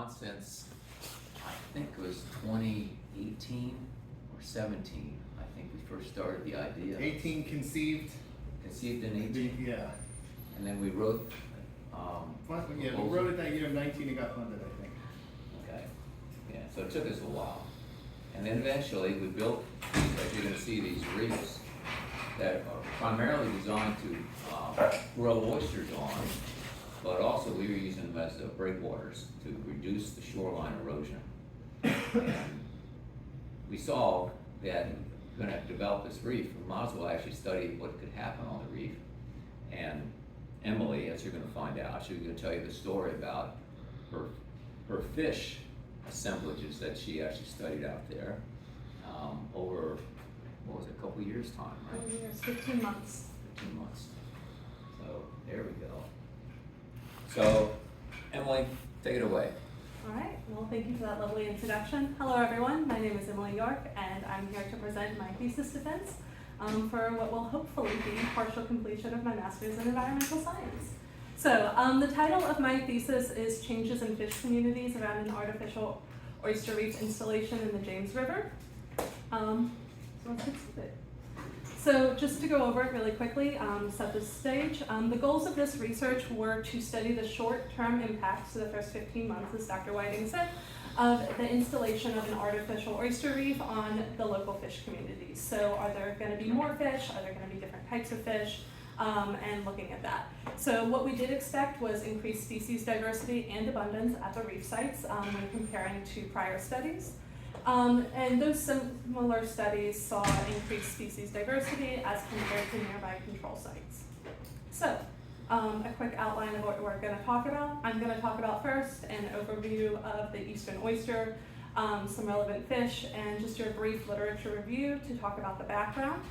on since, I think it was 2018 or 17. I think we first started the idea. 18 conceived. Conceived in 18. Yeah. And then we wrote. Yeah, we wrote it that year. 19 and got funded, I think. Okay. Yeah. So it took us a while, and then eventually we built, as you're going to see, these reefs that are primarily designed to grow oysters on, but also we were using them as breakwaters to reduce the shoreline erosion. And we saw that we're going to develop this reef. We might as well actually study what could happen on the reef. And Emily, as you're going to find out, she's going to tell you the story about her fish assemblages that she actually studied out there over, what was it, a couple of years' time, right? 4 years, 15 months. 15 months. So there we go. So Emily, take it away. All right, well, thank you for that lovely introduction. Hello, everyone. My name is Emily York, and I'm here to present my thesis defense for what will hopefully be partial completion of my master's in environmental science. So the title of my thesis is Changes in Fish Communities Around an Artificial Oyster Reef Installation in the James River. So let's get started. So just to go over it really quickly, set the stage. The goals of this research were to study the short-term impacts, so the first 15 months, as Dr. Whiting said, of the installation of an artificial oyster reef on the local fish communities. So are there going to be more fish? Are there going to be different types of fish? And looking at that. So what we did expect was increased species diversity and abundance at the reef sites when comparing to prior studies. And those similar studies saw increased species diversity as compared to nearby control sites. So, a quick outline of what we're going to talk about. I'm going to talk about first an overview of the eastern oyster, some relevant fish, and just your brief literature review to talk about the background.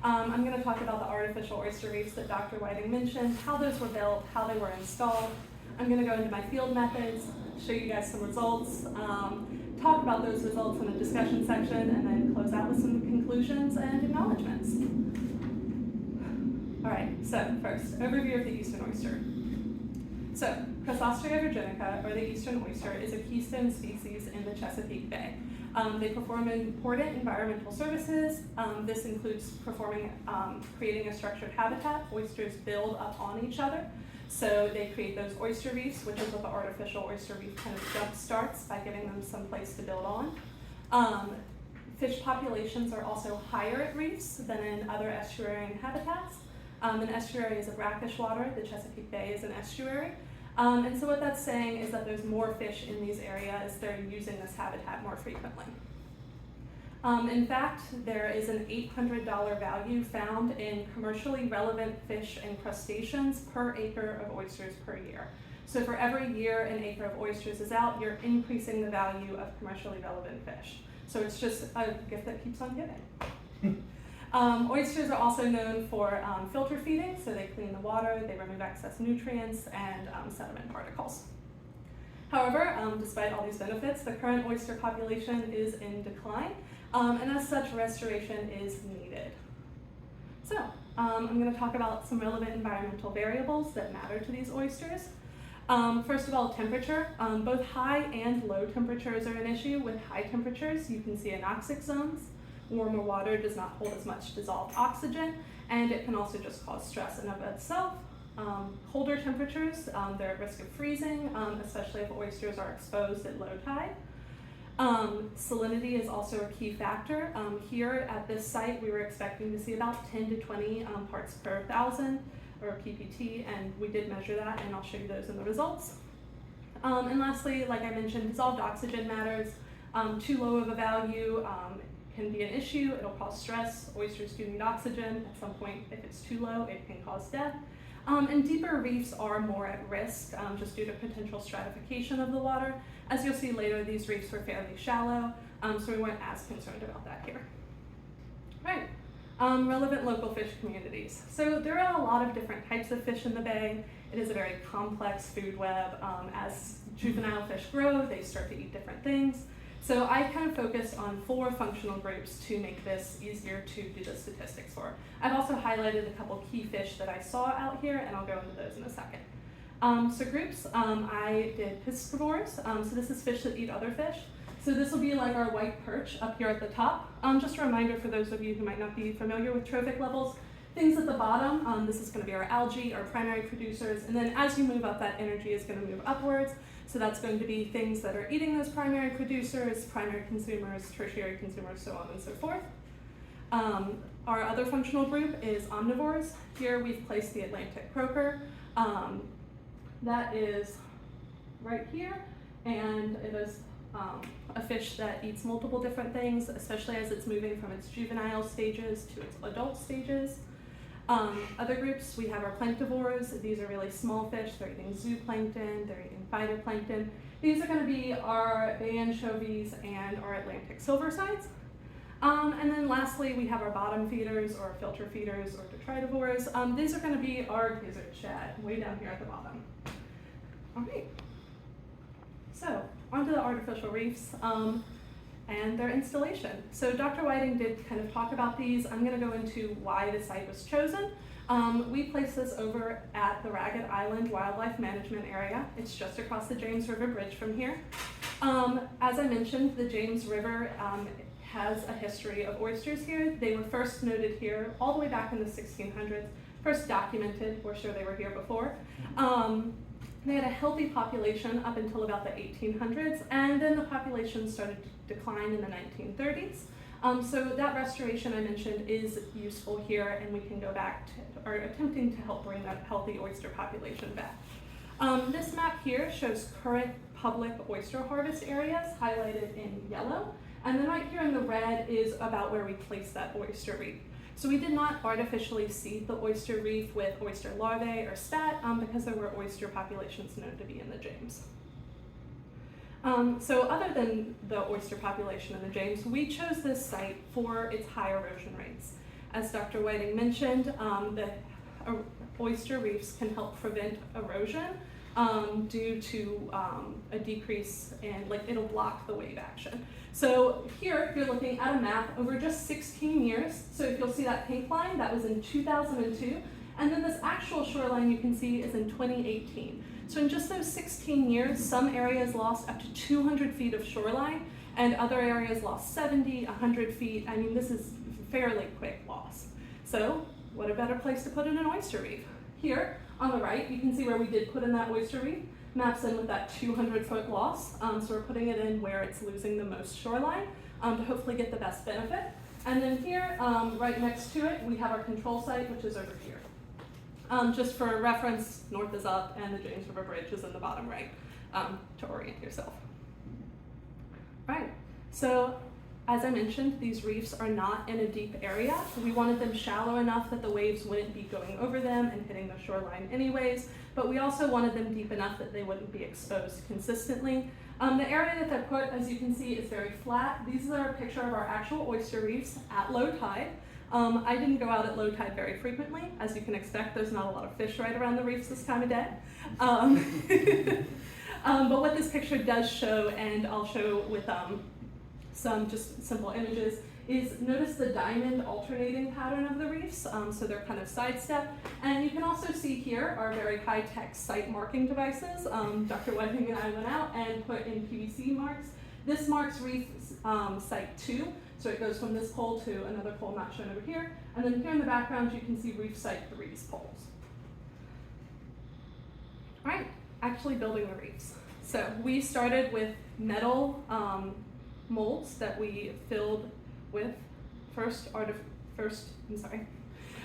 I'm going to talk about the artificial oyster reefs that Dr. Whiting mentioned, how those were built, how they were installed. I'm going to go into my field methods, show you guys some results, talk about those results in the discussion section, and then close out with some conclusions and acknowledgements. All right, so first, overview of the eastern oyster. So, Chrysostrea virginica, or the eastern oyster, is a keystone species in the Chesapeake Bay. They perform important environmental services. This includes creating a structured habitat. Oysters build up on each other. So they create those oyster reefs, which is what the artificial oyster reef kind of jump starts by giving them some place to build on. Fish populations are also higher at reefs than in other estuarine habitats. An estuary is a brackish water. The Chesapeake Bay is an estuary. And so what that's saying is that there's more fish in these areas. They're using this habitat more frequently. In fact, there is an $800 value found in commercially relevant fish and crustaceans per acre of oysters per year. So for every year an acre of oysters is out, you're increasing the value of commercially relevant fish. So it's just a gift that keeps on giving. Oysters are also known for filter feeding, so they clean the water, they remove excess nutrients and sediment particles. However, despite all these benefits, the current oyster population is in decline, and as such, restoration is needed. So, I'm going to talk about some relevant environmental variables that matter to these oysters. First of all, temperature. Both high and low temperatures are an issue. With high temperatures, you can see anoxic zones. Warmer water does not hold as much dissolved oxygen, and it can also just cause stress in and of itself. Colder temperatures, they're at risk of freezing, especially if oysters are exposed at low tide. Salinity is also a key factor. Here at this site, we were expecting to see about 10 to 20 parts per thousand, or PPT, and we did measure that, and I'll show you those in the results. And lastly, like I mentioned, dissolved oxygen matters. Too low of a value can be an issue. It'll cause stress. Oysters do need oxygen. At some point, if it's too low, it can cause death. And deeper reefs are more at risk just due to potential stratification of the water. As you'll see later, these reefs were fairly shallow, so we weren't as concerned about that here. Right, relevant local fish communities. So there are a lot of different types of fish in the bay. It is a very complex food web. As juvenile fish grow, they start to eat different things. So I kind of focused on 4 functional groups to make this easier to do the statistics for. I've also highlighted a couple key fish that I saw out here, and I'll go into those in a second. So groups, I did piscivores, so this is fish that eat other fish. So this will be like our white perch up here at the top. Just a reminder for those of you who might not be familiar with trophic levels, things at the bottom, this is going to be our algae, our primary producers, and then as you move up, that energy is going to move upwards. So that's going to be things that are eating those primary producers, primary consumers, tertiary consumers, so on and so forth. Our other functional group is omnivores. Here we've placed the Atlantic croaker. That is right here, and it is a fish that eats multiple different things, especially as it's moving from its juvenile stages to its adult stages. Other groups, we have our planktivores. These are really small fish. They're eating zooplankton, they're eating phytoplankton. These are going to be our bay anchovies and our Atlantic silversides. And then lastly, we have our bottom feeders or filter feeders or detritivores. These are going to be our gizzard shad, way down here at the bottom. All right. So, onto the artificial reefs and their installation. So Dr. Whiting did kind of talk about these. I'm going to go into why the site was chosen. We placed this over at the Ragged Island Wildlife Management Area. It's just across the James River Bridge from here. As I mentioned, the James River has a history of oysters here. They were first noted here all the way back in the 1600s, first documented. We're sure they were here before. They had a healthy population up until about the 1800s, and then the population started to decline in the 1930s. So that restoration I mentioned is useful here, and we can go back to, or attempting to help bring that healthy oyster population back. This map here shows current public oyster harvest areas highlighted in yellow, and then right here in the red is about where we placed that oyster reef. So we did not artificially seed the oyster reef with oyster larvae or spat because there were oyster populations known to be in the James. So other than the oyster population in the James, we chose this site for its high erosion rates. As Dr. Whiting mentioned, the oyster reefs can help prevent erosion due to a decrease in, like, it'll block the wave action. So here, you're looking at a map over just 16 years. So if you'll see that pink line, that was in 2002. And then this actual shoreline you can see is in 2018. So in just those 16 years, some areas lost up to 200 feet of shoreline, and other areas lost 70, 100 feet. I mean, this is fairly quick loss. So what a better place to put in an oyster reef? Here, on the right, you can see where we did put in that oyster reef. Maps in with that 200-foot loss. So we're putting it in where it's losing the most shoreline to hopefully get the best benefit. And then here, right next to it, we have our control site, which is over here. Just for reference, north is up and the James River Bridge is in the bottom right to orient yourself. Right, so as I mentioned, these reefs are not in a deep area. We wanted them shallow enough that the waves wouldn't be going over them and hitting the shoreline anyways, but we also wanted them deep enough that they wouldn't be exposed consistently. The area that they're put, as you can see, is very flat. These are a picture of our actual oyster reefs at low tide. I didn't go out at low tide very frequently. As you can expect, there's not a lot of fish right around the reefs this time of day. But what this picture does show, and I'll show with some just simple images, is notice the diamond alternating pattern of the reefs, so they're kind of sidestep. And you can also see here our very high-tech site marking devices. Dr. Whiting and I went out and put in PVC marks. This marks reef site 2, so it goes from this pole to another pole not shown over here. And then here in the background you can see reef site 3's poles. All right, actually building the reefs. So we started with metal molds that we filled with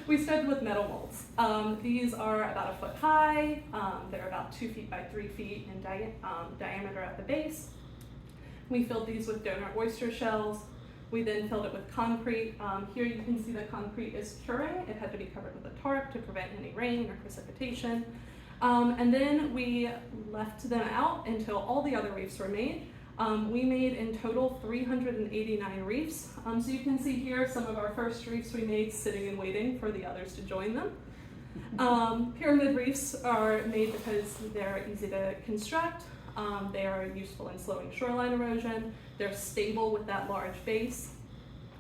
we started with metal molds. These are about 1 foot high. They're about 2 feet by 3 feet in diameter at the base. We filled these with donor oyster shells. We then filled it with concrete. Here you can see the concrete is curing. It had to be covered with a tarp to prevent any rain or precipitation. And then we left them out until all the other reefs were made. We made in total 389 reefs. So you can see here some of our first reefs we made sitting and waiting for the others to join them. Pyramid reefs are made because they're easy to construct. They are useful in slowing shoreline erosion. They're stable with that large base.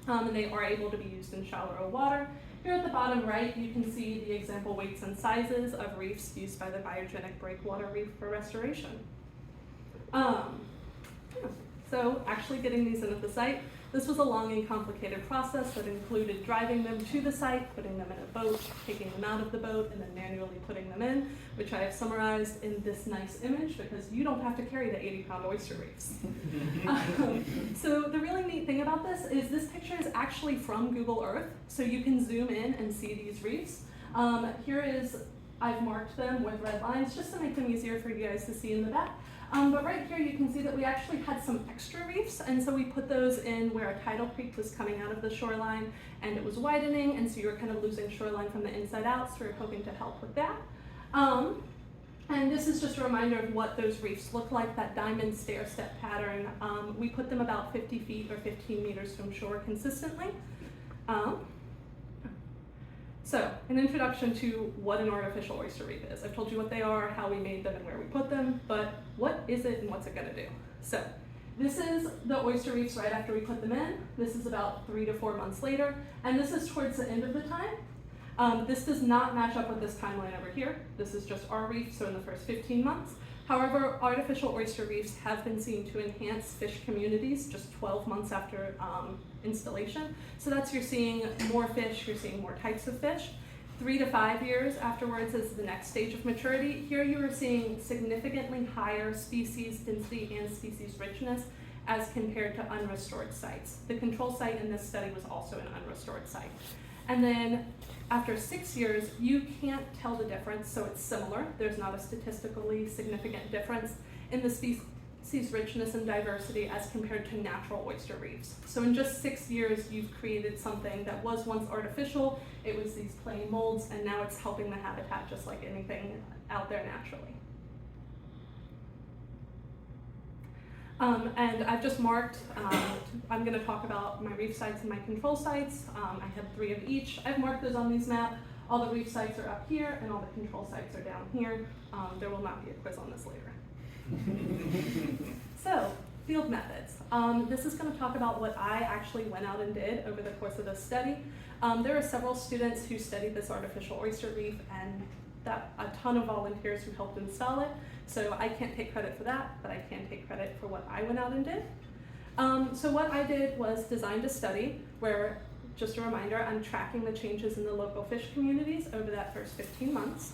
And they are able to be used in shallower water. Here at the bottom right, you can see the example weights and sizes of reefs used by the biogenic breakwater reef for restoration. So actually getting these in at the site, this was a long and complicated process that included driving them to the site, putting them in a boat, taking them out of the boat, and then manually putting them in, which I have summarized in this nice image because you don't have to carry the 80-pound oyster reefs. So the really neat thing about this picture is actually from Google Earth, so you can zoom in and see these reefs. I've marked them with red lines just to make them easier for you guys to see in the back. But right here you can see that we actually had some extra reefs, and so we put those in where a tidal creek was coming out of the shoreline and it was widening, and so you were kind of losing shoreline from the inside out, so we were hoping to help with that. And this is just a reminder of what those reefs look like, that diamond stair-step pattern. We put them about 50 feet or 15 meters from shore consistently. So, an introduction to what an artificial oyster reef is. I've told you what they are, how we made them, and where we put them, but what is it and what's it gonna do? So, this is the oyster reefs right after we put them in. This is about 3 to 4 months later, and this is towards the end of the time. This does not match up with this timeline over here. This is just our reef, so in the first 15 months. However, artificial oyster reefs have been seen to enhance fish communities just 12 months after installation. So that's, you're seeing more fish, you're seeing more types of fish. 3 to 5 years afterwards is the next stage of maturity. Here you are seeing significantly higher species density and species richness as compared to unrestored sites. The control site in this study was also an unrestored site. And then after 6 years, you can't tell the difference, so it's similar. There's not a statistically significant difference in the species richness and diversity as compared to natural oyster reefs. So in just 6 years, you've created something that was once artificial, it was these plain molds, and now it's helping the habitat just like anything out there naturally. And I've just marked, I'm gonna talk about my reef sites and my control sites. I have 3 of each. I've marked those on these maps. All the reef sites are up here and all the control sites are down here. There will not be a quiz on this later. So, field methods. This is gonna talk about what I actually went out and did over the course of this study. There are several students who studied this artificial oyster reef and a ton of volunteers who helped install it. So I can't take credit for that, but I can take credit for what I went out and did. So what I did was designed a study where, just a reminder, I'm tracking the changes in the local fish communities over that first 15 months.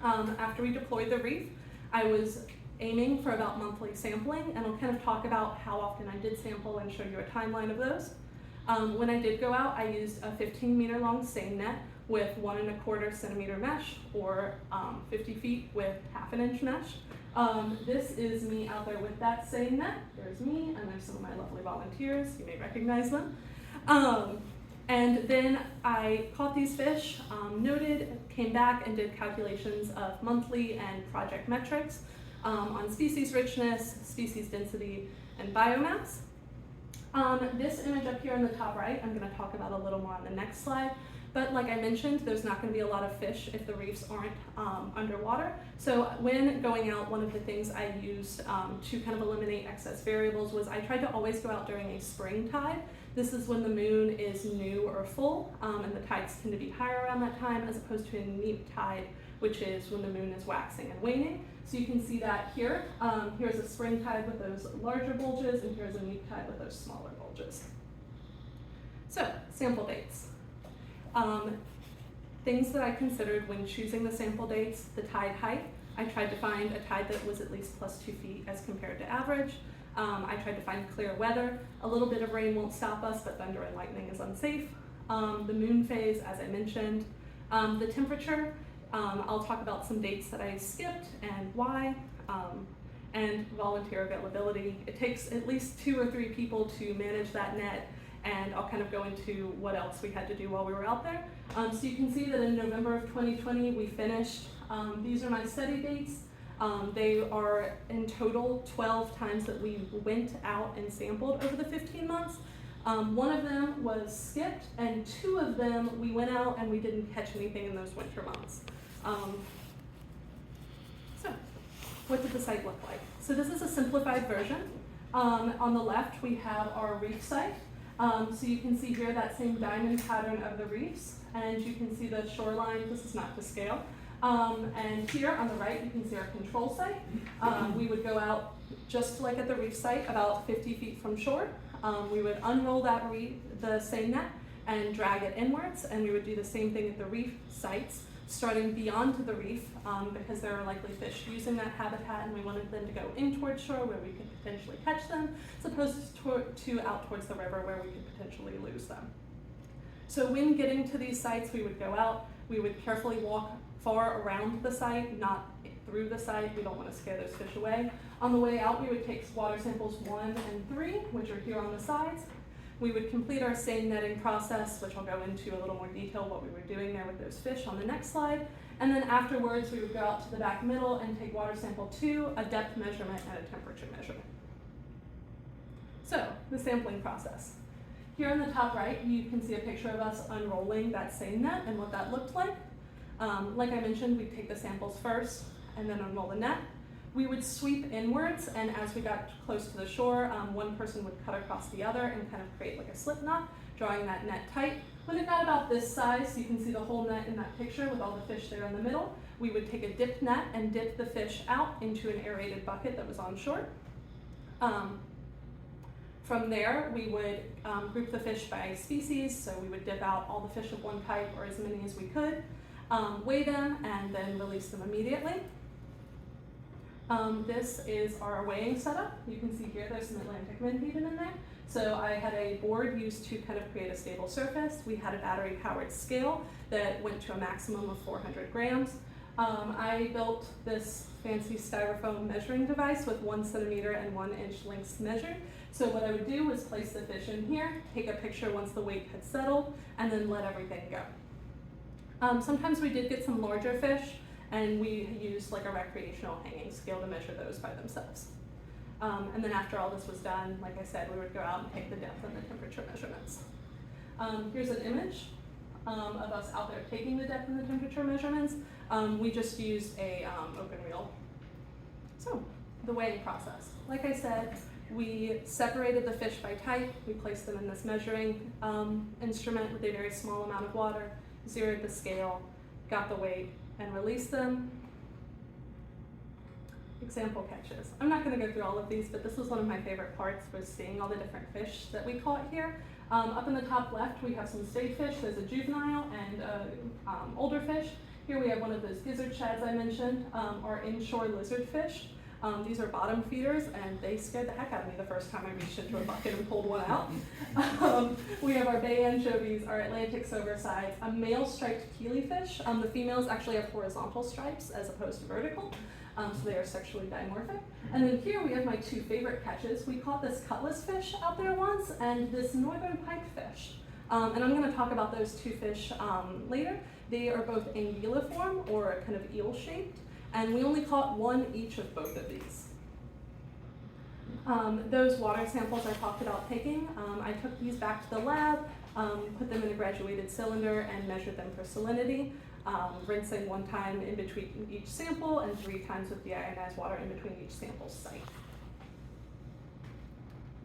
After we deployed the reef, I was aiming for about monthly sampling, and I'll kind of talk about how often I did sample and show you a timeline of those. When I did go out, I used a 15-meter long seine net with 1 1/4 centimeter mesh, or 50 feet with 1/2 inch mesh. This is me out there with that seine net. There's me, and there's some of my lovely volunteers. You may recognize them. And then I caught these fish, noted, came back and did calculations of monthly and project metrics on species richness, species density, and biomass. This image up here in the top right, I'm going to talk about a little more on the next slide. But like I mentioned, there's not going to be a lot of fish if the reefs aren't underwater. So when going out, one of the things I used to kind of eliminate excess variables was I tried to always go out during a spring tide. This is when the moon is new or full, and the tides tend to be higher around that time, as opposed to a neap tide, which is when the moon is waxing and waning. So you can see that here. Here's a spring tide with those larger bulges, and here's a neap tide with those smaller bulges. So, sample dates. Things that I considered when choosing the sample dates: the tide height. I tried to find a tide that was at least plus 2 feet as compared to average. I tried to find clear weather. A little bit of rain won't stop us, but thunder and lightning is unsafe. The moon phase, as I mentioned. The temperature, I'll talk about some dates that I skipped and why. And volunteer availability. It takes at least 2 or 3 people to manage that net, and I'll kind of go into what else we had to do while we were out there. So you can see that in November of 2020, we finished. These are my study dates. They are in total 12 times that we went out and sampled over the 15 months. One of them was skipped, and 2 of them we went out and we didn't catch anything in those winter months. So what did the site look like? So this is a simplified version. On the left, we have our reef site. So you can see here that same diamond pattern of the reefs, and you can see the shoreline. This is not to scale. And here on the right, you can see our control site. We would go out just like at the reef site, about 50 feet from shore. We would unroll that the seine net and drag it inwards, and we would do the same thing at the reef sites, starting beyond to the reef, because there are likely fish using that habitat, and we wanted them to go in towards shore where we could potentially catch them, as opposed to out towards the river where we could potentially lose them. So when getting to these sites, we would go out, we would carefully walk far around the site, not through the site. We don't want to scare those fish away. On the way out, we would take water samples 1 and 3, which are here on the sides. We would complete our seine netting process, which I'll go into a little more detail what we were doing there with those fish on the next slide. And then afterwards, we would go out to the back middle and take water sample 2, a depth measurement and a temperature measurement. So, the sampling process. Here on the top right, you can see a picture of us unrolling that seine net and what that looked like. Like I mentioned, we'd take the samples first and then unroll the net. We would sweep inwards, and as we got close to the shore, one person would cut across the other and kind of create like a slip knot, drawing that net tight. When it got about this size, you can see the whole net in that picture with all the fish there in the middle. We would take a dipped net and dip the fish out into an aerated bucket that was on shore. From there, we would group the fish by species, so we would dip out all the fish of one type or as many as we could, weigh them, and then release them immediately. This is our weighing setup. You can see here there's some Atlantic menhaden in there. So I had a board used to kind of create a stable surface. We had a battery-powered scale that went to a maximum of 400 grams. I built this fancy styrofoam measuring device with 1 centimeter and 1 inch lengths measured. So what I would do was place the fish in here, take a picture once the weight had settled, and then let everything go. Sometimes we did get some larger fish, and we used like a recreational hanging scale to measure those by themselves. And then after all this was done, like I said, we would go out and take the depth and the temperature measurements. Here's an image of us out there taking the depth and the temperature measurements. We just used a open reel. So, the weighing process. Like I said, we separated the fish by type. We placed them in this measuring instrument with a very small amount of water, zeroed the scale, got the weight, and released them. Example catches. I'm not going to go through all of these, but this was one of my favorite parts, was seeing all the different fish that we caught here. Up in the top left, we have some state fish. There's a juvenile and older fish. Here we have one of those gizzard shads I mentioned, our inshore lizard fish. These are bottom feeders, and they scared the heck out of me the first time I reached into a bucket and pulled one out. We have our bay anchovies, our Atlantic silver sides, a male striped keelyfish. The females actually have horizontal stripes as opposed to vertical, so they are sexually dimorphic. And then here we have my 2 favorite catches. We caught this cutlass fish out there once, and this northern pipefish. And I'm going to talk about those 2 fish later. They are both anguilliform, or kind of eel-shaped. And we only caught 1 each of both of these. Those water samples I talked about taking, I took these back to the lab, put them in a graduated cylinder, and measured them for salinity, rinsing 1 time in between each sample and 3 times with deionized water in between each sample site.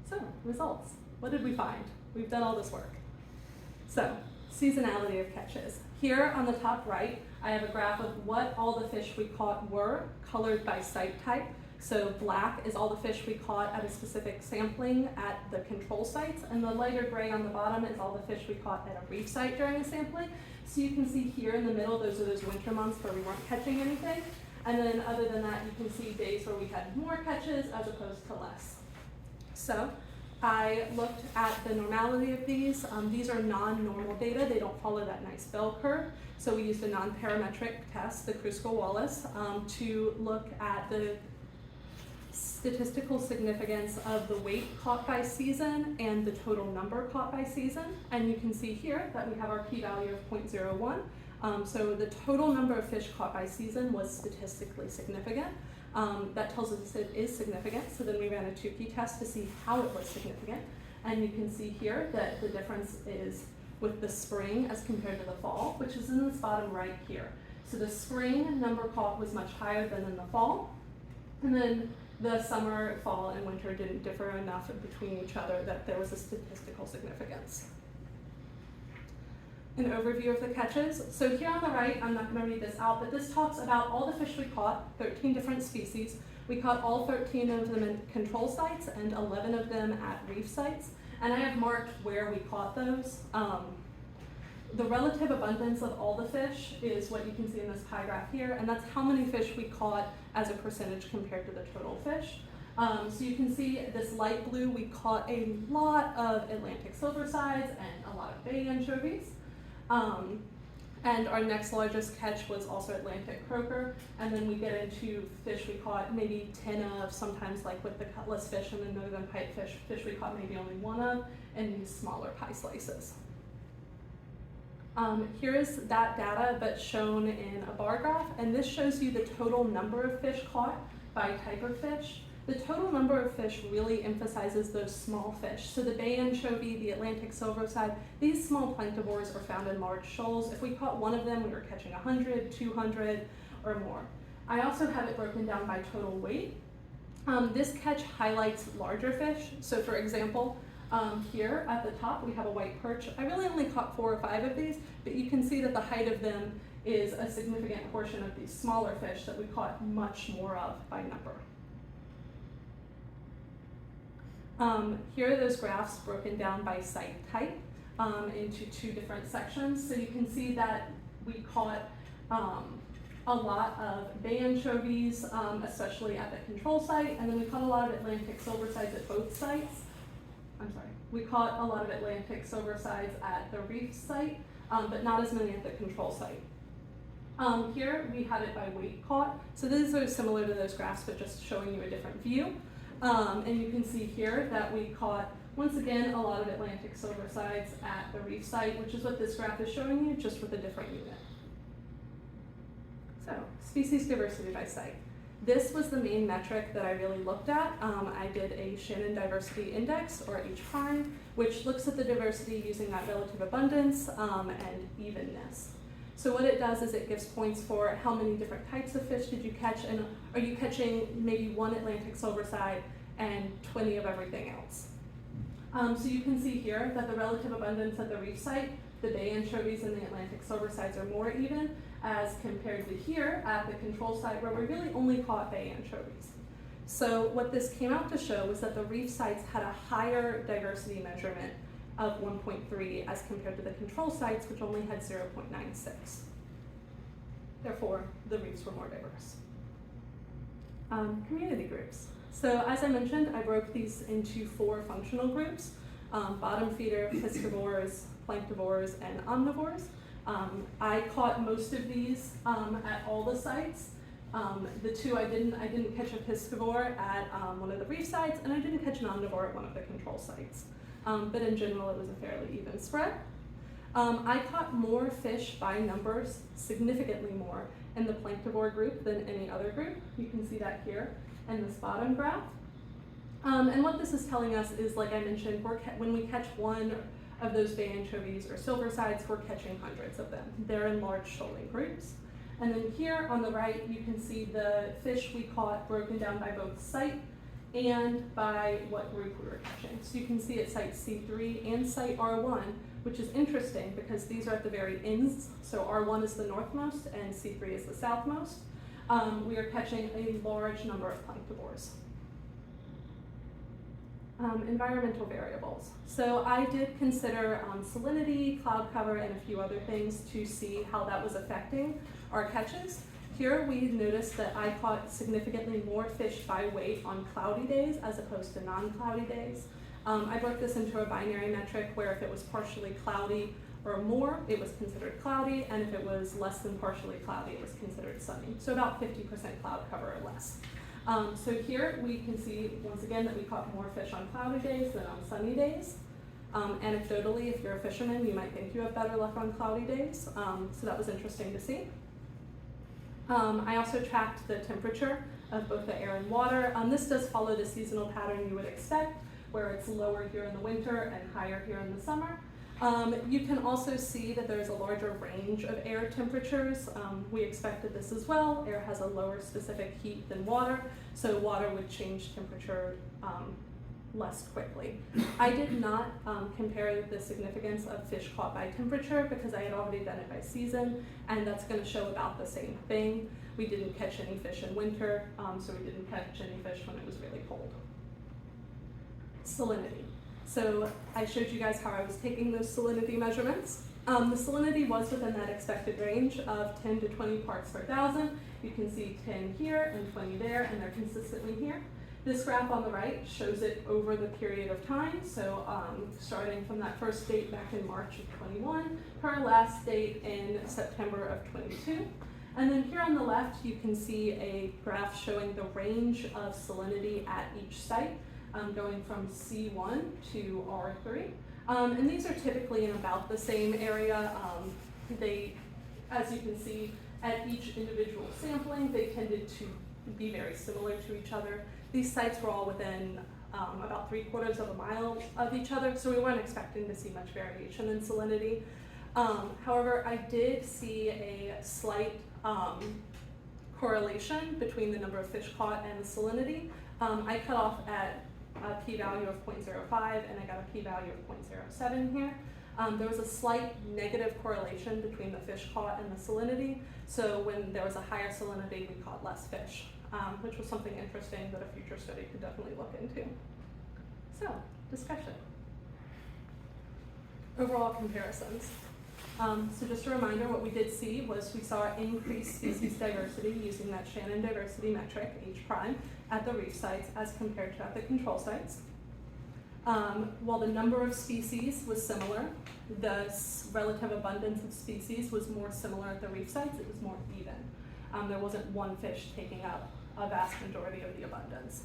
So, results. What did we find? We've done all this work. So, seasonality of catches. Here on the top right, I have a graph of what all the fish we caught were, colored by site type. So black is all the fish we caught at a specific sampling at the control sites, and the lighter gray on the bottom is all the fish we caught at a reef site during the sampling. So you can see here in the middle, those are those winter months where we weren't catching anything. And then other than that, you can see days where we had more catches as opposed to less. So I looked at the normality of these. These are non-normal data. They don't follow that nice bell curve. So we used a non-parametric test, the Kruskal-Wallis, to look at the statistical significance of the weight caught by season and the total number caught by season. And you can see here that we have our p-value of 0.01. So the total number of fish caught by season was statistically significant. That tells us it is significant, so then we ran a Tukey test to see how it was significant. And you can see here that the difference is with the spring as compared to the fall, which is in this bottom right here. So the spring number caught was much higher than in the fall. And then the summer, fall, and winter didn't differ enough between each other that there was a statistical significance. An overview of the catches. So here on the right, I'm not going to read this out, but this talks about all the fish we caught, 13 different species. We caught all 13 of them in control sites and 11 of them at reef sites. And I have marked where we caught those. The relative abundance of all the fish is what you can see in this pie graph here, and that's how many fish we caught as a percentage compared to the total fish. So you can see this light blue, we caught a lot of Atlantic silversides and a lot of bay anchovies. And our next largest catch was also Atlantic croaker, and then we get into fish we caught maybe 10 of, sometimes like with the cutlass fish and the northern pipefish, fish we caught maybe only 1 of, and these smaller pie slices. Here is that data, but shown in a bar graph, and this shows you the total number of fish caught by type of fish. The total number of fish really emphasizes those small fish. So the bay anchovy, the Atlantic silverside, these small planktivores are found in large shoals. If we caught 1 of them, we were catching 100, 200, or more. I also have it broken down by total weight. This catch highlights larger fish. So for example, here at the top we have a white perch. I really only caught 4 or 5 of these, but you can see that the height of them is a significant portion of these smaller fish that we caught much more of by number. Here are those graphs broken down by site type into 2 different sections. So you can see that we caught a lot of bay anchovies, especially at the control site, and then we caught a lot of Atlantic silversides at both sites. We caught a lot of Atlantic silversides at the reef site, but not as many at the control site. Here we have it by weight caught. So these are similar to those graphs, but just showing you a different view. And you can see here that we caught, once again, a lot of Atlantic silversides at the reef site, which is what this graph is showing you, just with a different unit. So, species diversity by site. This was the main metric that I really looked at. I did a Shannon Diversity Index, or H prime, which looks at the diversity using that relative abundance and evenness. So what it does is it gives points for how many different types of fish did you catch, and are you catching maybe 1 Atlantic silverside and 20 of everything else. So you can see here that the relative abundance at the reef site, the bay anchovies and the Atlantic silversides are more even as compared to here at the control site where we really only caught bay anchovies. So what this came out to show was that the reef sites had a higher diversity measurement of 1.3 as compared to the control sites, which only had 0.96. Therefore, the reefs were more diverse. Community groups. So as I mentioned, I broke these into 4 functional groups: bottom feeder, piscivores, planktivores, and omnivores. I caught most of these at all the sites. The 2 I didn't catch a piscivore at one of the reef sites, and I didn't catch an omnivore at one of the control sites. But in general, it was a fairly even spread. I caught more fish by numbers, significantly more, in the planktivore group than any other group. You can see that here in this bottom graph. And what this is telling us is, like I mentioned, when we catch 1 of those bay anchovies or silversides, we're catching hundreds of them. They're in large shoaling groups. And then here on the right, you can see the fish we caught broken down by both site and by what group we were catching. So you can see at site C3 and site R1, which is interesting because these are at the very ends. So R1 is the northmost and C3 is the southmost. We are catching a large number of planktivores. Environmental variables. So I did consider salinity, cloud cover, and a few other things to see how that was affecting our catches. Here we noticed that I caught significantly more fish by weight on cloudy days as opposed to non-cloudy days. I broke this into a binary metric where if it was partially cloudy or more, it was considered cloudy, and if it was less than partially cloudy, it was considered sunny. So about 50% cloud cover or less. So here we can see, once again, that we caught more fish on cloudy days than on sunny days. Anecdotally, if you're a fisherman, you might think you have better luck on cloudy days. So that was interesting to see. I also tracked the temperature of both the air and water. This does follow the seasonal pattern you would expect, where it's lower here in the winter and higher here in the summer. You can also see that there's a larger range of air temperatures. We expected this as well. Air has a lower specific heat than water, so water would change temperature less quickly. I did not compare the significance of fish caught by temperature because I had already done it by season, and that's going to show about the same thing. We didn't catch any fish in winter, so we didn't catch any fish when it was really cold. Salinity. So I showed you guys how I was taking those salinity measurements. The salinity was within that expected range of 10 to 20 parts per thousand. You can see 10 here and 20 there, and they're consistently here. This graph on the right shows it over the period of time, so starting from that first date back in March of 21 to our last date in September of 22. And then here on the left, you can see a graph showing the range of salinity at each site, going from C1 to R3. And these are typically in about the same area. They, as you can see, at each individual sampling, they tended to be very similar to each other. These sites were all within about 3/4 of a mile of each other, so we weren't expecting to see much variation in salinity. However, I did see a slight correlation between the number of fish caught and the salinity. I cut off at a p-value of 0.05 and I got a p-value of 0.07 here. There was a slight negative correlation between the fish caught and the salinity, so when there was a higher salinity, we caught less fish, which was something interesting that a future study could definitely look into. So, discussion. Overall comparisons. So just a reminder, what we did see was we saw increased species diversity using that Shannon diversity metric, H prime, at the reef sites as compared to at the control sites. While the number of species was similar, the relative abundance of species was more similar at the reef sites. It was more even. There wasn't one fish taking up a vast majority of the abundance.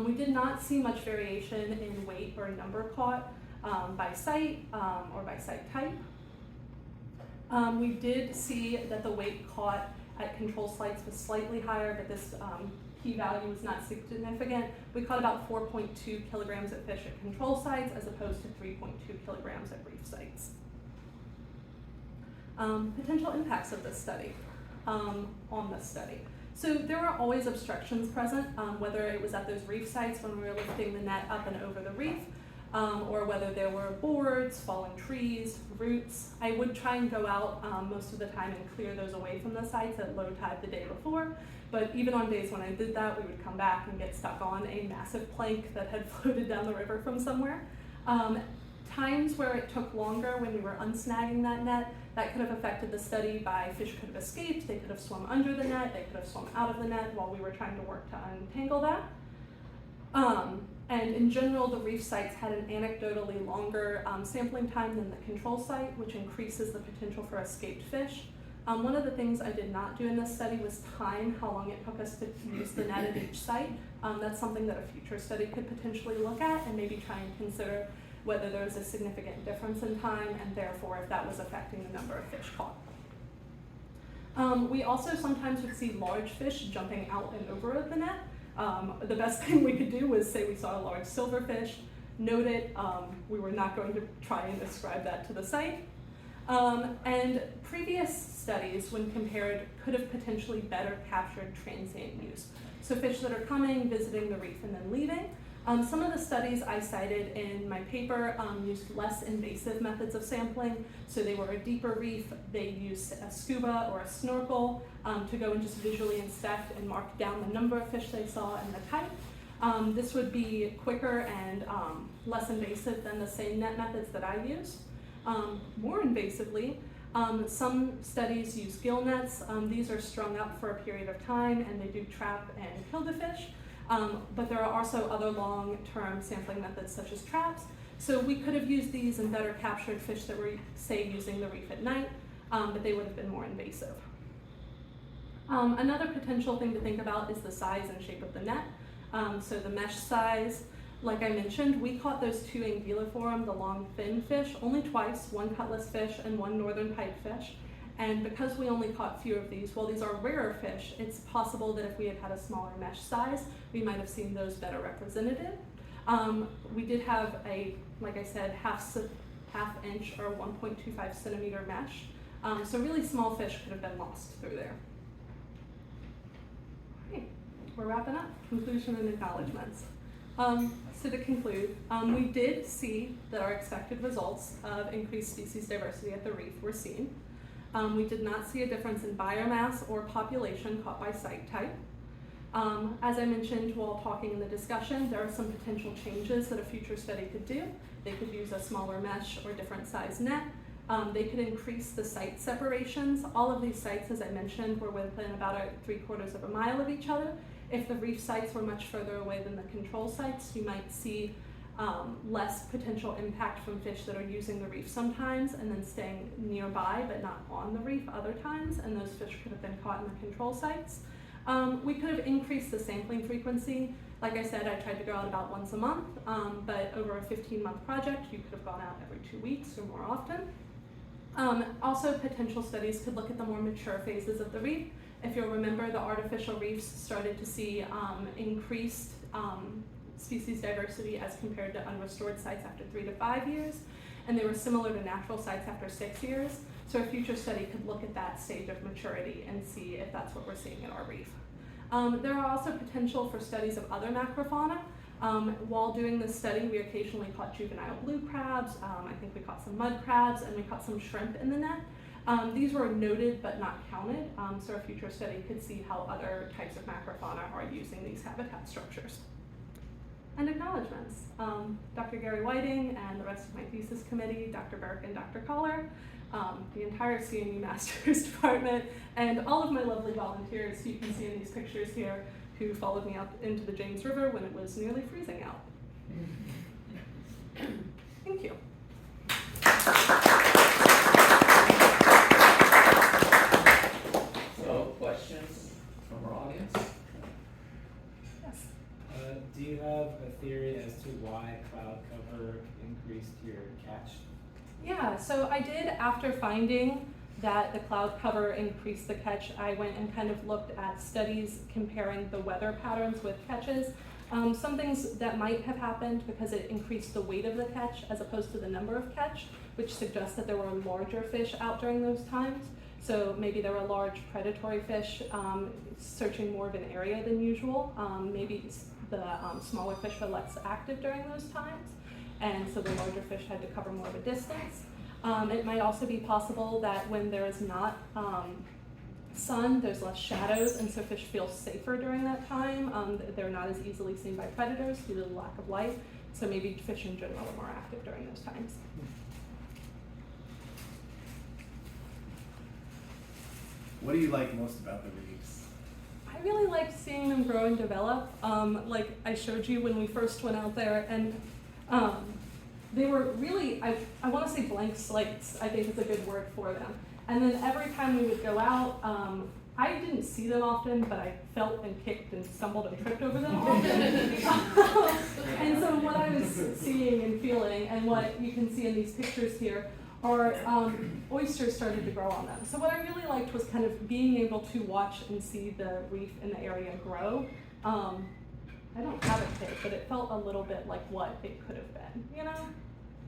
We did not see much variation in weight or number caught by site or by site type. We did see that the weight caught at control sites was slightly higher, but this p-value was not significant. We caught about 4.2 kilograms of fish at control sites as opposed to 3.2 kilograms at reef sites. Potential impacts of this study, on this study. So there were always obstructions present, whether it was at those reef sites when we were lifting the net up and over the reef, or whether there were boards, fallen trees, roots. I would try and go out most of the time and clear those away from the sites at low tide the day before, but even on days when I did that, we would come back and get stuck on a massive plank that had floated down the river from somewhere. Times where it took longer when we were unsnagging that net, that could have affected the study by fish could have escaped, they could have swum under the net, they could have swum out of the net while we were trying to work to untangle that. And in general, the reef sites had an anecdotally longer sampling time than the control site, which increases the potential for escaped fish. One of the things I did not do in this study was time how long it took us to use the net at each site. That's something that a future study could potentially look at and maybe try and consider whether there was a significant difference in time and therefore if that was affecting the number of fish caught. We also sometimes would see large fish jumping out and over the net. The best thing we could do was say we saw a large silverfish, note it. We were not going to try and describe that to the site. And previous studies, when compared, could have potentially better captured transient use. So fish that are coming, visiting the reef, and then leaving. Some of the studies I cited in my paper used less invasive methods of sampling. So they were a deeper reef, they used a scuba or a snorkel to go and just visually inspect and mark down the number of fish they saw and the type. This would be quicker and less invasive than the same net methods that I use. More invasively, some studies use gill nets. These are strung up for a period of time and they do trap and kill the fish. But there are also other long-term sampling methods such as traps. So we could have used these and better captured fish that were, say, using the reef at night, but they would have been more invasive. Another potential thing to think about is the size and shape of the net. So the mesh size, like I mentioned, we caught those two anguilliform, the long fin fish, only twice, one cutlass fish and one northern pipefish. And because we only caught few of these, while these are rarer fish, it's possible that if we had had a smaller mesh size, we might have seen those better represented. We did have a, like I said, half 1/2 inch or 1.25 centimeter mesh. So really small fish could have been lost through there. Okay, we're wrapping up. Conclusion and acknowledgements. So to conclude, we did see that our expected results of increased species diversity at the reef were seen. We did not see a difference in biomass or population caught by site type. As I mentioned while talking in the discussion, there are some potential changes that a future study could do. They could use a smaller mesh or different size net. They could increase the site separations. All of these sites, as I mentioned, were within about 3/4 of a mile of each other. If the reef sites were much further away than the control sites, you might see less potential impact from fish that are using the reef sometimes and then staying nearby but not on the reef other times, and those fish could have been caught in the control sites. We could have increased the sampling frequency. Like I said, I tried to go out about once a month, but over a 15-month project, you could have gone out every 2 weeks or more often. Also, potential studies could look at the more mature phases of the reef. If you'll remember, the artificial reefs started to see increased species diversity as compared to unrestored sites after 3 to 5 years, and they were similar to natural sites after 6 years. So a future study could look at that stage of maturity and see if that's what we're seeing at our reef. There are also potential for studies of other macrofauna. While doing this study, we occasionally caught juvenile blue crabs, I think we caught some mud crabs, and we caught some shrimp in the net. These were noted but not counted, so a future study could see how other types of macrofauna are using these habitat structures. And acknowledgements. Dr. Gary Whiting and the rest of my thesis committee, Dr. Burke and Dr. Kohler, the entire CNU Masters Department, and all of my lovely volunteers who you can see in these pictures here who followed me out into the James River when it was nearly freezing out. Thank you. So, questions from our audience? Yes. Do you have a theory as to why cloud cover increased your catch? Yeah, so I did, after finding that the cloud cover increased the catch, I went and kind of looked at studies comparing the weather patterns with catches. Some things that might have happened because it increased the weight of the catch as opposed to the number of catch, which suggests that there were larger fish out during those times. So maybe there were large predatory fish searching more of an area than usual. Maybe the smaller fish were less active during those times, and so the larger fish had to cover more of a distance. It might also be possible that when there is not sun, there's less shadows, and so fish feel safer during that time. They're not as easily seen by predators due to the lack of light, so maybe fish in general are more active during those times. What do you like most about the reefs? I really liked seeing them grow and develop. Like I showed you when we first went out there, and they were really, I want to say blank slates, I think is a good word for them. And then every time we would go out, I didn't see them often, but I felt and kicked and stumbled and tripped over them often. And so what I was seeing and feeling, and what you can see in these pictures here, are oysters started to grow on them. So what I really liked was kind of being able to watch and see the reef in the area grow. I don't have a kid, but it felt a little bit like what it could have been, you know?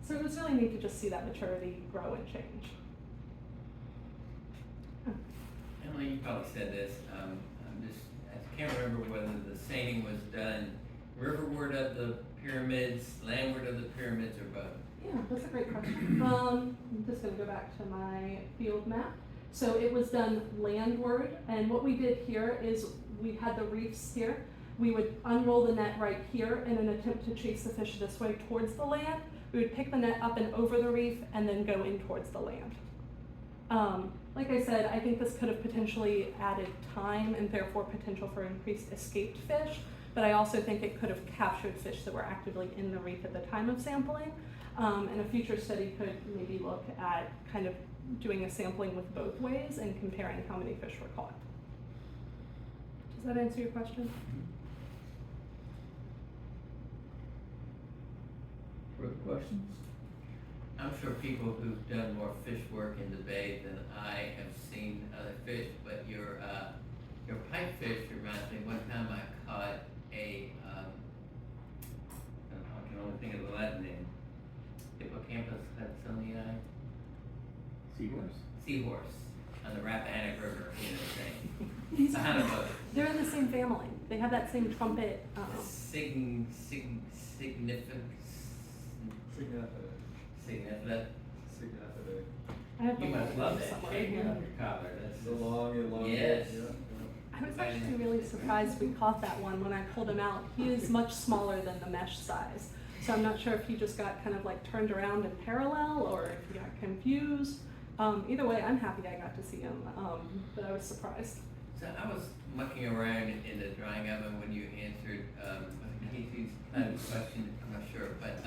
So it was really neat to just see that maturity grow and change. Emily, you probably said this. I can't remember whether the staining was done riverward of the pyramids, landward of the pyramids, or both. Yeah, that's a great question. I'm just going to go back to my field map. So it was done landward, and what we did here is we had the reefs here. We would unroll the net right here in an attempt to chase the fish this way towards the land. We would pick the net up and over the reef and then go in towards the land. Like I said, I think this could have potentially added time and therefore potential for increased escaped fish, but I also think it could have captured fish that were actively in the reef at the time of sampling. And a future study could maybe look at kind of doing a sampling with both ways and comparing how many fish were caught. Does that answer your question? Further questions? I'm sure people who've done more fish work in the bay than I have seen other fish, but your pipefish reminds me. One time I caught I can only think of the Latin name, Hippocampus hudsonianus. seahorse on the Rappahannock River, you know, thing. Behind a boat. They're in the same family. They have that same trumpet. Significant. I have the You must word love that somewhere shape here. on your collar, that's. The long and long. Yes. I was actually really surprised we caught that one when I pulled him out. He is much smaller than the mesh size. So I'm not sure if he just got kind of like turned around in parallel or if he got confused. Either way, I'm happy I got to see him, but I was surprised. So I was mucking around in the drying oven when you answered, I think Casey's question, I'm not sure, but,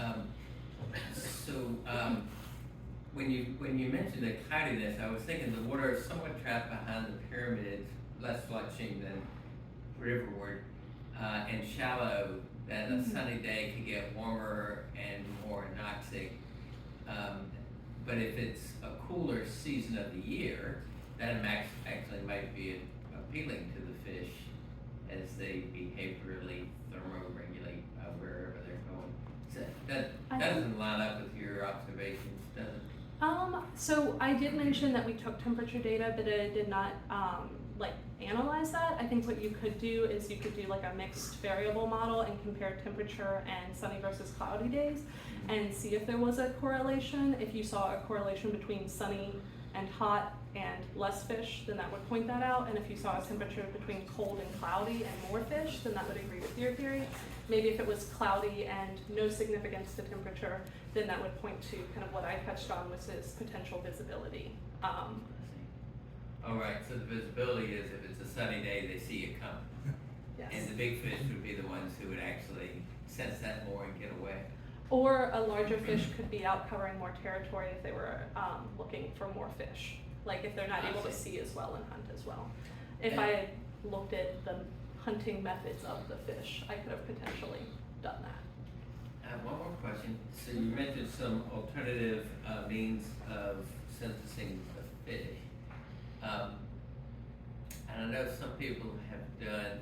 when you mentioned the cloudiness, I was thinking the water is somewhat trapped behind the pyramids, less flushing than riverward, and shallow, that a sunny day could get warmer and more anoxic. But if it's a cooler season of the year, that actually might be appealing to the fish as they behaviorally thermoregulate wherever they're going. So that doesn't line up with your observations, does it? So I did mention that we took temperature data, but I did not like analyze that. I think what you could do is you could do like a mixed variable model and compare temperature and sunny versus cloudy days and see if there was a correlation. If you saw a correlation between sunny and hot and less fish, then that would point that out. And if you saw a temperature between cold and cloudy and more fish, then that would agree with your theory. Maybe if it was cloudy and no significance to temperature, then that would point to kind of what I touched on, which is potential visibility. All right, so the visibility is if it's a sunny day, they see it come. Yes. And the big fish would be the ones who would actually sense that more and get away. Or a larger fish could be out covering more territory if they were looking for more fish. Like if they're not able to see as well and hunt as well. If I had looked at the hunting methods of the fish, I could have potentially done that. I have one more question. So you mentioned some alternative means of censusing the fish. And I know some people have done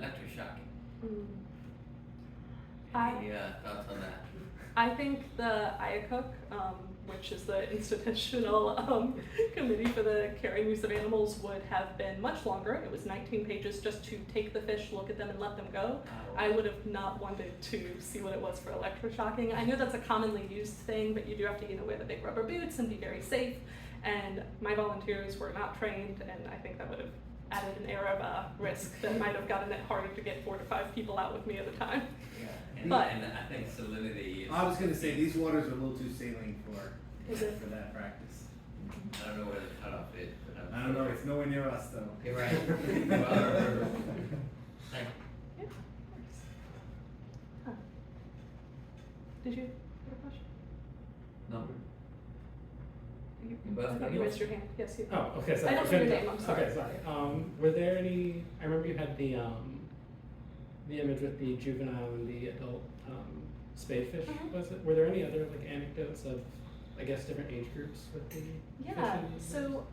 electroshocking. Any thoughts on that? I think the IACUC, which is the institutional committee for the care and use of animals, would have been much longer. It was 19 pages just to take the fish, look at them, and let them go. I would have not wanted to see what it was for electroshocking. I know that's a commonly used thing, but you do have to wear the big rubber boots and be very safe. And my volunteers were not trained, and I think that would have added an air of risk that might have gotten it harder to get 4 to 5 people out with me at a time. Yeah, and I think salinity is. I was gonna say, these waters are a little too saline for Is it? that practice. I don't know where the cutoff is, but I don't know, it's nowhere near us though. You're right. Well, thank Yeah, of course. Huh. Did you have a question? Number? You both I thought got you yours? raised your hand. Yes, you. Oh, okay, sorry. I don't know your name, I'm sorry. Okay, sorry. Were there any, I remember you had the image with the juvenile and the adult spadefish, Mhm. was it? Were there any other like anecdotes of, I guess, different age groups with the Yeah, fish? so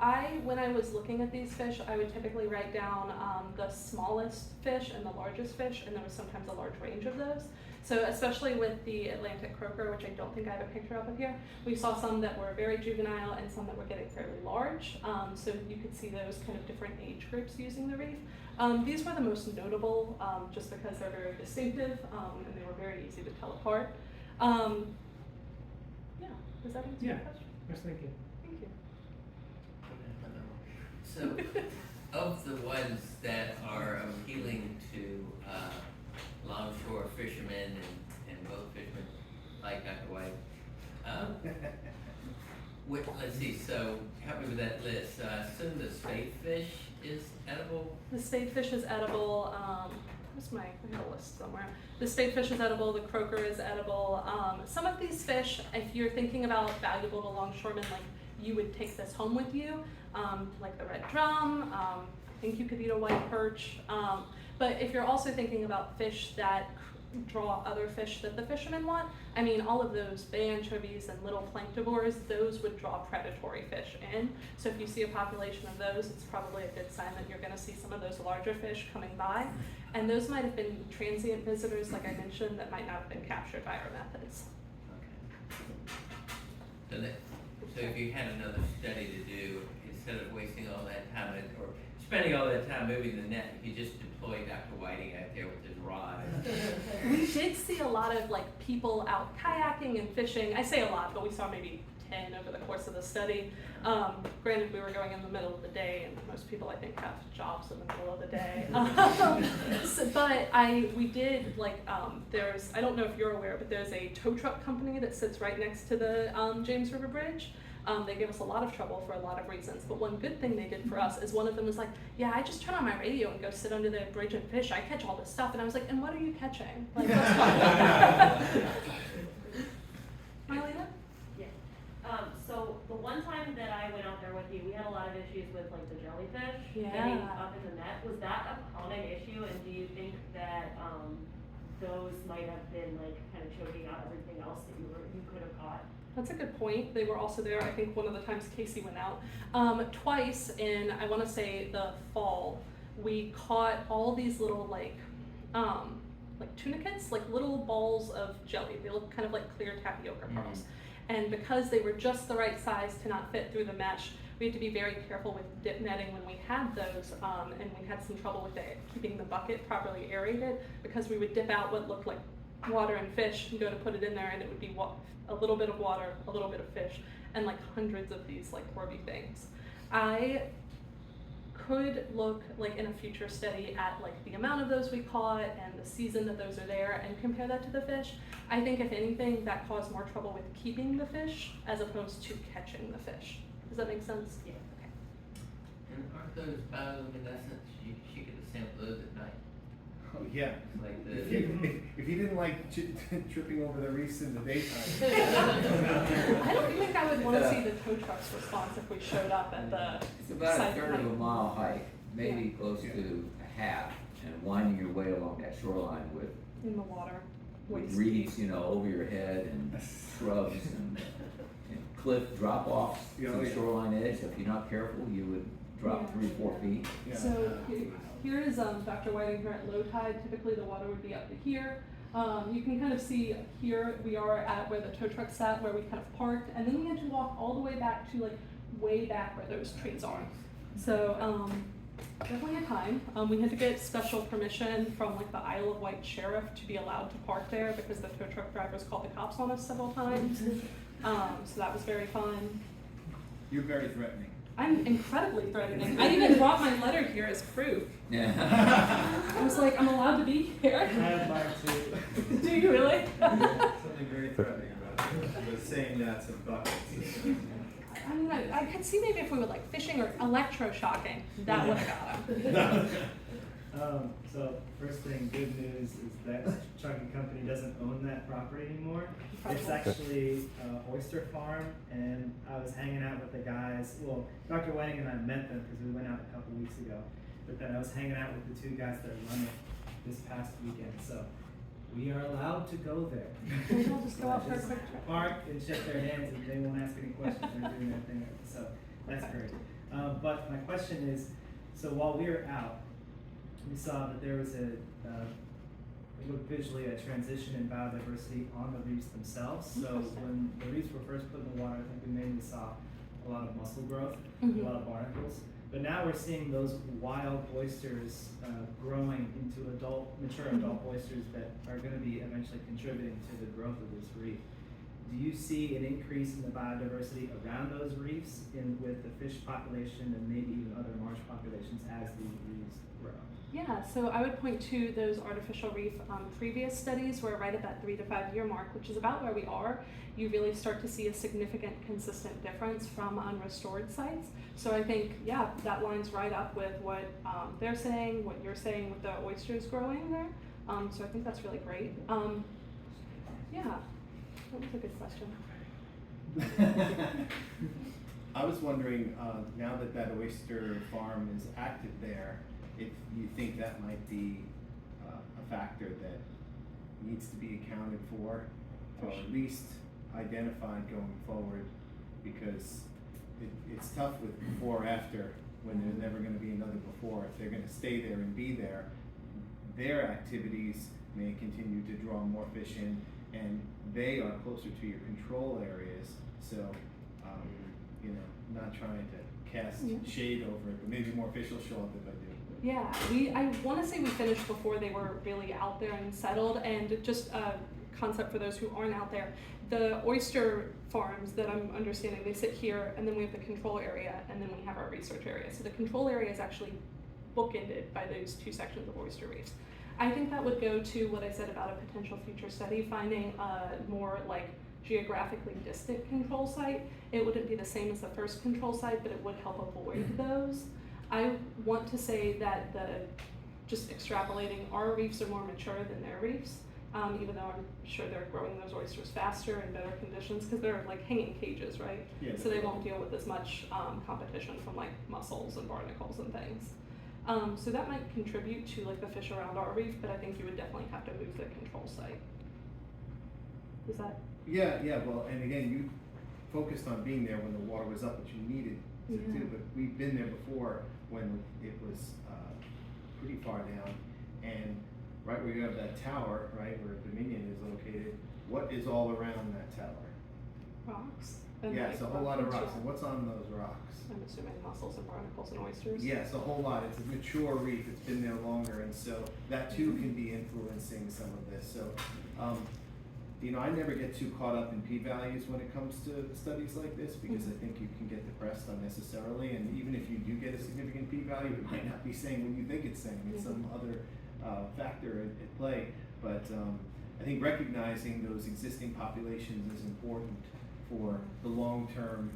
when I was looking at these fish, I would typically write down the smallest fish and the largest fish, and there was sometimes a large range of those. So especially with the Atlantic croaker, which I don't think I have a picture of here, we saw some that were very juvenile and some that were getting fairly large. So you could see those kind of different age groups using the reef. These were the most notable just because they're very distinctive and they were very easy to tell apart. Yeah, does that answer your Yeah. question? Yes, thank you. Thank you. So, of the ones that are appealing to longshore fishermen and boat fishermen, like Dr. White, let's see, so help me with that list. So I assume the spadefish is edible? The spadefish is edible. I have a list somewhere. The spadefish is edible. The croaker is edible. Some of these fish, if you're thinking about valuable to longshoremen, like you would take this home with you, like the red drum. I think you could eat a white perch. But if you're also thinking about fish that draw other fish that the fishermen want, I mean, all of those bay anchovies and little planktivores, those would draw predatory fish in. So if you see a population of those, it's probably a good sign that you're going to see some of those larger fish coming by. And those might have been transient visitors, like I mentioned, that might not have been captured by our methods. Okay. So So if you had another study to do, instead of wasting all that time or spending all that time moving the net, you just deploy Dr. Whiting out there with his rod. We did see a lot of like people out kayaking and fishing. I say a lot, but we saw maybe 10 over the course of the study. Granted, we were going in the middle of the day, and most people I think have jobs in the middle of the day. But we did like there's, I don't know if you're aware, but there's a tow truck company that sits right next to the James River Bridge. They gave us a lot of trouble for a lot of reasons, but one good thing they did for us is one of them was like, yeah, I just turn on my radio and go sit under the bridge and fish. I catch all this stuff. And I was like, and what are you catching? Like, what's Marlena? So the one time that I went out there with you, we had a lot of issues with like the jellyfish Yeah. getting up in the net. Was that a common issue, and do you think that those might have been like kind of choking out everything else that you could have caught? That's a good point. They were also there, I think, one of the times Casey went out. Twice in, I want to say, the fall, we caught all these little like tunicates, like little balls of jelly. They look kind of like clear tapioca pearls. And because they were just the right size to not fit through the mesh, we had to be very careful with dip netting when we had those, and we had some trouble with keeping the bucket properly aerated, because we would dip out what looked like water and fish and go to put it in there, and it would be a little bit of water, a little bit of fish, and like hundreds of these like Corby things. I could look like in a future study at like the amount of those we caught and the season that those are there and compare that to the fish. I think if anything that caused more trouble with keeping the fish as opposed to catching the fish. Does that make sense? Yeah. Okay. And aren't those bioluminescent? You get to sample those at night. Oh, yeah. Like If the, you didn't like tripping over the reefs in the daytime. I don't think I would want to see the tow truck's response if we showed up at the It's about a site third of a height. mile hike, maybe close Yeah. to a half, and winding your way along that shoreline with In the water. Waist reeds, deep. over your head and shrubs and cliff drop-offs Yeah, to oh, the yeah. shoreline edge. So if you're not careful, you would drop Yeah. 3-4 feet. Yeah. So here is Dr. Whiting here at low tide. Typically the water would be up to here. You can kind of see here we are at where the tow truck sat, where we kind of parked, and then we had to walk all the way back to like way back where those trees are. So definitely a time. We had to get special permission from like the Isle of Wight sheriff to be allowed to park there, because the tow truck drivers called the cops on us several times. So that was very fun. You're very threatening. I'm incredibly threatening. I even brought my letter here as proof. Yeah. I was like, I'm allowed to be I here. have mine too. Do you really? Something very threatening about it. He was saying that's in buckets. I mean, I could see maybe if we were like fishing or electroshocking, that would have got him. So first thing, good news is that trucking company doesn't own that property anymore. It's actually Oyster Farm, and I was hanging out with the guys. Well, Dr. Whiting and I met them because we went out a couple weeks ago. But then I was hanging out with the two guys that run it this past weekend. So we are allowed to go there. Maybe we'll just go out for a quick trip. Park and shake their hands, and they won't ask any questions. They're doing their thing. So that's great. But my question is, so while we were out, we saw that there was visually a transition in biodiversity on the reefs themselves. So when the reefs were first put in the water, I think we mainly saw a lot of mussel growth, a lot of barnacles. But now we're seeing those wild oysters growing into mature adult oysters that are going to be eventually contributing to the growth of this reef. Do you see an increase in the biodiversity around those reefs with the fish population and maybe even other marsh populations as these reefs grow? Yeah, so I would point to those artificial reef previous studies where right at that 3 to 5 year mark, which is about where we are, you really start to see a significant consistent difference from unrestored sites. So I think, yeah, that lines right up with what they're saying, what you're saying with the oysters growing there. So I think that's really great. Yeah, that was a good question. I was wondering, now that oyster farm is active there, if you think that might be a factor that needs to be accounted for, or at least identified going forward, because it's tough with before or after when there's never going to be another before. If they're going to stay there and be there, their activities may continue to draw more fish in, and they are closer to your control areas. So you know, not trying to cast Yeah. shade over it, but maybe more fish will show up if I do. Yeah, I want to say we finished before they were really out there and settled. And just a concept for those who aren't out there, the oyster farms that I'm understanding, they sit here, and then we have the control area, and then we have our research area. So the control area is actually bookended by those two sections of oyster reefs. I think that would go to what I said about a potential future study, finding a more like geographically distant control site. It wouldn't be the same as the first control site, but it would help avoid those. I want to say that just extrapolating, our reefs are more mature than their reefs, even though I'm sure they're growing those oysters faster in better conditions because they're like hanging cages, right? Yeah, So they won't deal with as much competition from like mussels and barnacles and things. So that might contribute to like the fish around our reef, but I think you would definitely have to move the control site. Is that? Yeah, well, and again, you focused on being there when the water was up, which you needed to Yeah. do, but we've been there before when it was pretty far down, and right where you have that tower, right, where Dominion is located, what is all around that tower? Rocks. And Yeah, like it's a whole lot of rock rocks, and what's on those rocks? I'm assuming mussels and barnacles and oysters. Yes, a whole lot. It's a mature reef. It's been there longer, and so that too can be influencing some of this. So, you know, I never get too caught up in p-values when it comes to studies like this because I think you can get depressed unnecessarily. And even if you do get a significant p-value, it might not be saying what you think it's saying. It's some other factor at play. But I think recognizing those existing populations is important for the long-term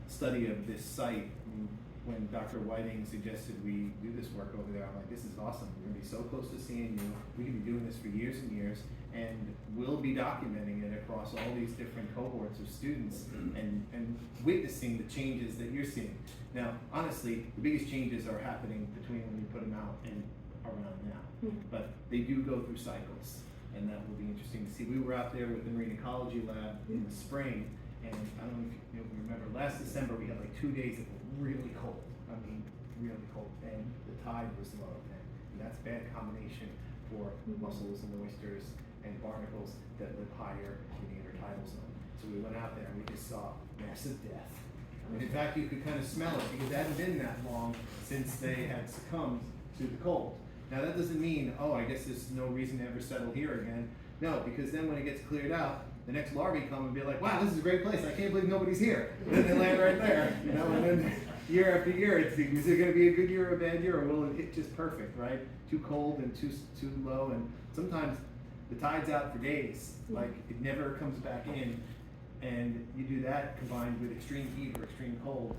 study of this site. I mean, when Dr. Whiting suggested we do this work over there, I'm like, this is awesome. We're gonna be so close to seeing you. We can be doing this for years and years, and we'll be documenting it across all these different cohorts of students and witnessing the changes that you're seeing. Now, honestly, the biggest changes are happening between when you put them out and around now. But they do go through cycles, and that will be interesting to see. We were out there with the Marine Ecology Lab in the spring, and I don't know if you remember, last December we had like 2 days that were really cold. I mean, really cold, and the tide was low, and that's a bad combination for mussels and oysters and barnacles that live higher in the intertidal zone. So we went out there and we just saw massive death. And in fact, you could kind of smell it because it hadn't been that long since they had succumbed to the cold. Now that doesn't mean, oh, I guess there's no reason to ever settle here again. No, because then when it gets cleared out, the next larvae come and be like, wow, this is a great place. I can't believe nobody's here. And then they land right there, you know, and then year after year, is it going to be a good year or a bad year, or will it hit just perfect, right? Too cold and too low, and sometimes the tide's out for days, like it never comes back in, and you do that combined with extreme heat or extreme cold.